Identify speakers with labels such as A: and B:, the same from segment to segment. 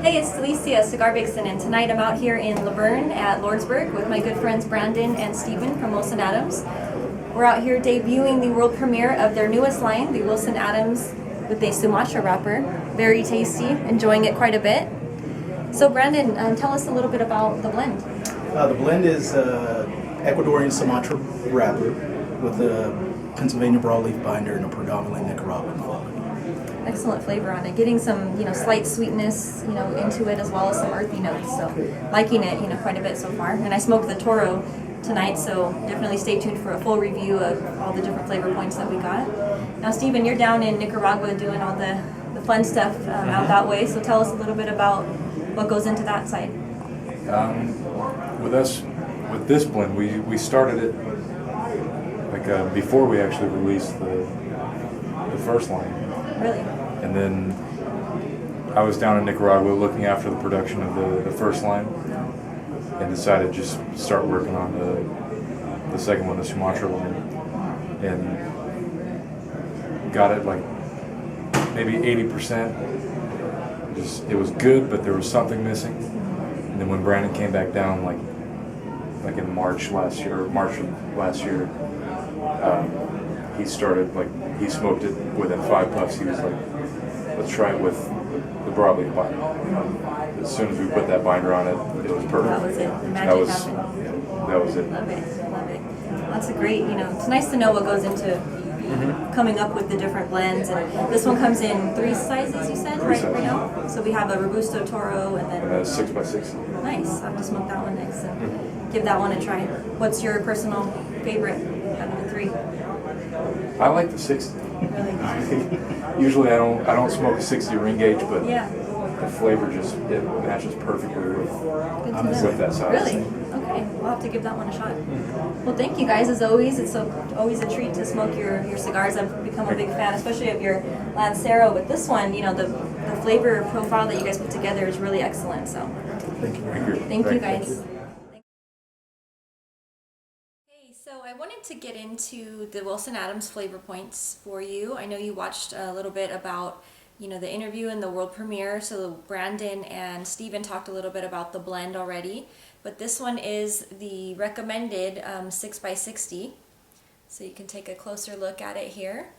A: Hey, it's Alicia, Cigar Vixen, and tonight I'm out here in Laverne at Lordsburg with my good friends Brandon and Steven from Wilson Adams. We're out here debuting the world premiere of their newest line, the Wilson Adams with a Sumatra wrapper. Very tasty, enjoying it quite a bit. So Brandon, tell us a little bit about the blend.
B: The blend is Ecuadorian Sumatra wrapper with a Pennsylvania broadleaf binder and a predominantly Nicaraguan flavor.
A: Excellent flavor on it. Getting some, slight sweetness, into it as well as some earthy notes. So liking it, quite a bit so far. And I smoked the Toro tonight, so definitely stay tuned for a full review of all the different flavor points that we got. Now, Steven, you're down in Nicaragua doing all the fun stuff out that way. So tell us a little bit about what goes into that side.
C: With this blend, we started it like before we actually released the first line.
A: Really?
C: And then I was down in Nicaragua looking after the production of the first line, and decided to just start working on the second one, the Sumatra one, and got it like maybe 80%. It was good, but there was something missing. And then when Brandon came back down, like in March of last year, he started he smoked it within 5 puffs. He was like, let's try it with the broadleaf binder. As soon as we put that binder on it, it was perfect.
A: That was it. The magic happened.
C: Yeah, that was it.
A: Love it. Love it. That's a great, it's nice to know what goes into coming up with the different blends. And this one comes in 3 sizes, you said, right now? So we have a Robusto Toro and then
C: a 6x6.
A: Nice. I'll have to smoke that one next and give that one a try. What's your personal favorite out of the 3?
C: I like the 60.
A: Really?
C: Usually I don't smoke a 60 ring gauge, but
A: yeah.
C: The flavor it matches perfectly with that size.
A: Really? Okay. We'll have to give that one a shot. Well, thank you guys as always. It's always a treat to smoke your cigars. I've become a big fan, especially of your Lancero. But this one, the flavor profile that you guys put together is really excellent. So
B: Thank you.
A: Thank you guys. So I wanted to get into the Wilson Adams flavor points for you. I know you watched a little bit about, the interview and the world premiere. So Brandon and Steven talked a little bit about the blend already. But this one is the recommended 6x60. So you can take a closer look at it here.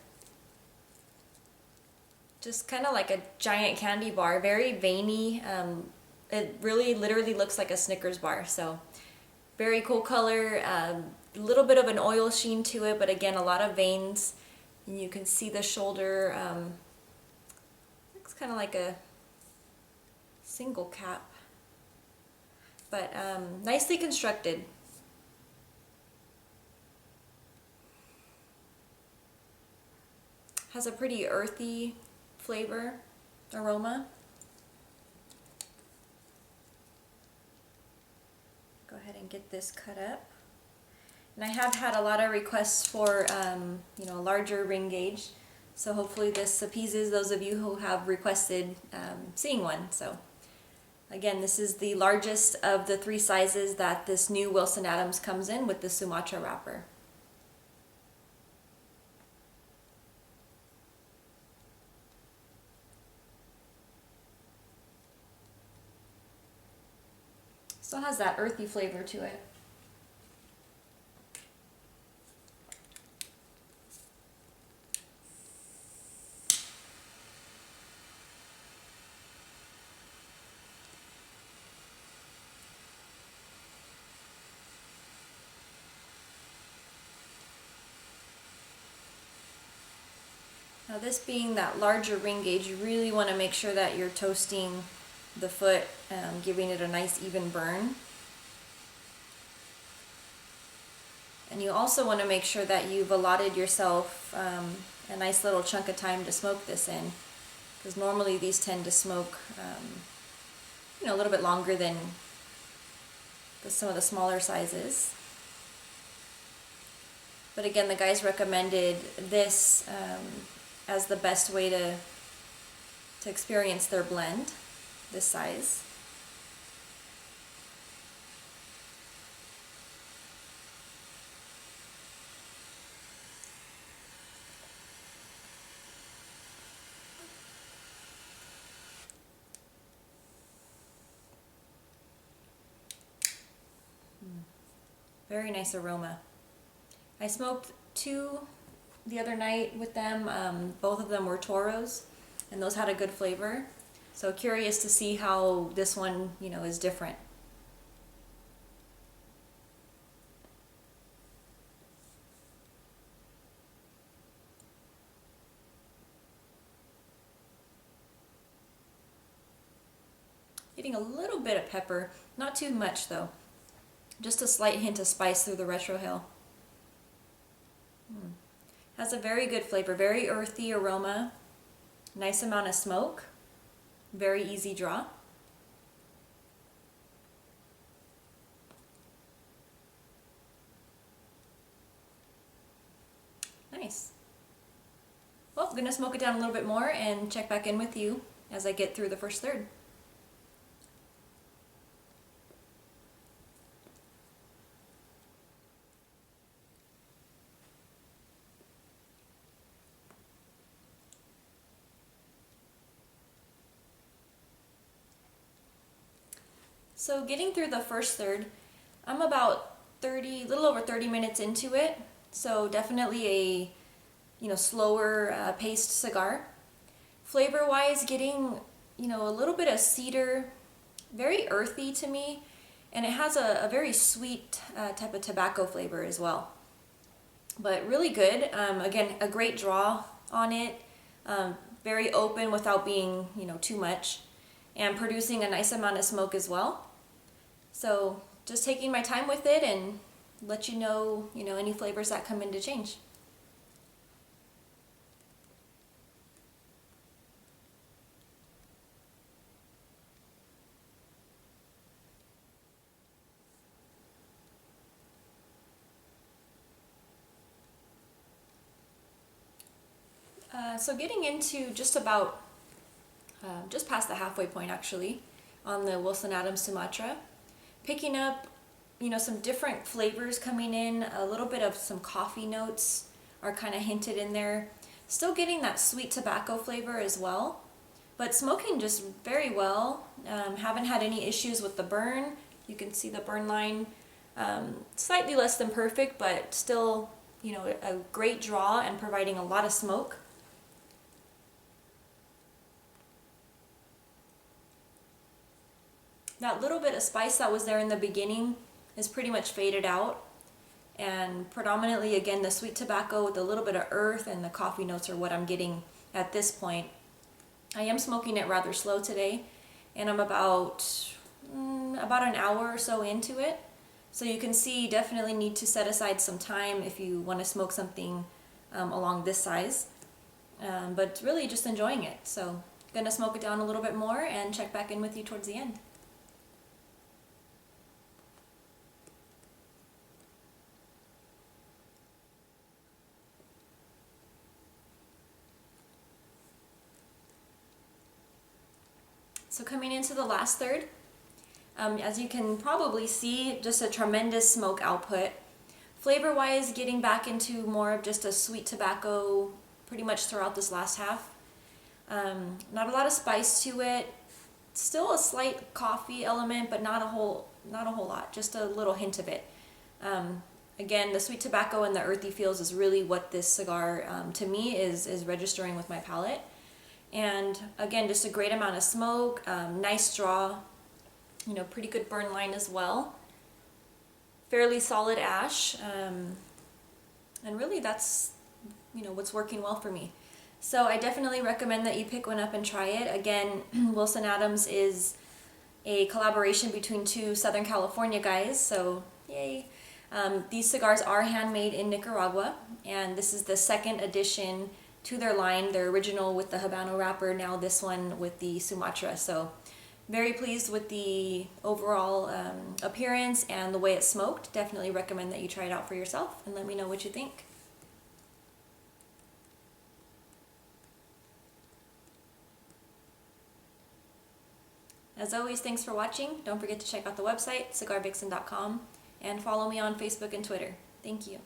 A: Just kind of like a giant candy bar, very veiny. It really literally looks like a Snickers bar. So very cool color. A little bit of an oil sheen to it, but again, a lot of veins. And you can see the shoulder. Looks kind of like a single cap, but nicely constructed. Has a pretty earthy flavor, aroma. Go ahead and get this cut up. And I have had a lot of requests for, a larger ring gauge. So hopefully this appeases those of you who have requested seeing one. So again, this is the largest of the 3 sizes that this new Wilson Adams comes in with the Sumatra wrapper. Still has that earthy flavor to it. Now this being that larger ring gauge, you really want to make sure that you're toasting the foot, giving it a nice even burn. And you also want to make sure that you've allotted yourself a nice little chunk of time to smoke this in, because normally these tend to smoke a little bit longer than some of the smaller sizes. But again, the guys recommended this as the best way to experience their blend, this size. Very nice aroma. I smoked 2 the other night with them. Both of them were Toros, and those had a good flavor. So curious to see how this one, is different. Getting a little bit of pepper, not too much though. Just a slight hint of spice through the retrohale. Has a very good flavor, very earthy aroma, nice amount of smoke, very easy draw. Nice. Well, I'm gonna smoke it down a little bit more and check back in with you as I get through the first third. So getting through the first third, I'm about little over 30 minutes into it. So definitely a, slower paced cigar. Flavor-wise, getting, a little bit of cedar, very earthy to me, and it has a very sweet type of tobacco flavor as well. But really good. Again, a great draw on it. Very open without being, too much, and producing a nice amount of smoke as well. So just taking my time with it and let you know, any flavors that come in to change. So getting into just past the halfway point actually, on the Wilson Adams Sumatra. Picking up, some different flavors coming in, a little bit of some coffee notes are kind of hinted in there. Still getting that sweet tobacco flavor as well, but smoking just very well. Haven't had any issues with the burn. You can see the burn line, slightly less than perfect, but still, a great draw and providing a lot of smoke. That little bit of spice that was there in the beginning is pretty much faded out, and predominantly again the sweet tobacco with a little bit of earth and the coffee notes are what I'm getting at this point. I am smoking it rather slow today, and I'm about an hour or so into it, so you can see definitely need to set aside some time if you want to smoke something along this size, but really just enjoying it. So gonna smoke it down a little bit more and check back in with you towards the end. So coming into the last third, as you can probably see, just a tremendous smoke output. Flavor-wise, getting back into more of just a sweet tobacco pretty much throughout this last half. Not a lot of spice to it. Still a slight coffee element, but not a whole lot. Just a little hint of it. Again, the sweet tobacco and the earthy feels is really what this cigar, to me, is registering with my palate. And again, just a great amount of smoke, nice draw, pretty good burn line as well. Fairly solid ash, and really that's, what's working well for me. So I definitely recommend that you pick one up and try it. Again, Wilson Adams is a collaboration between 2 Southern California guys, so yay. These cigars are handmade in Nicaragua, and this is the second addition to their line, their original with the Habano wrapper, now this one with the Sumatra. So very pleased with the overall appearance and the way it's smoked. Definitely recommend that you try it out for yourself and let me know what you think. As always, thanks for watching. Don't forget to check out the website, cigarvixen.com, and follow me on Facebook and Twitter. Thank you.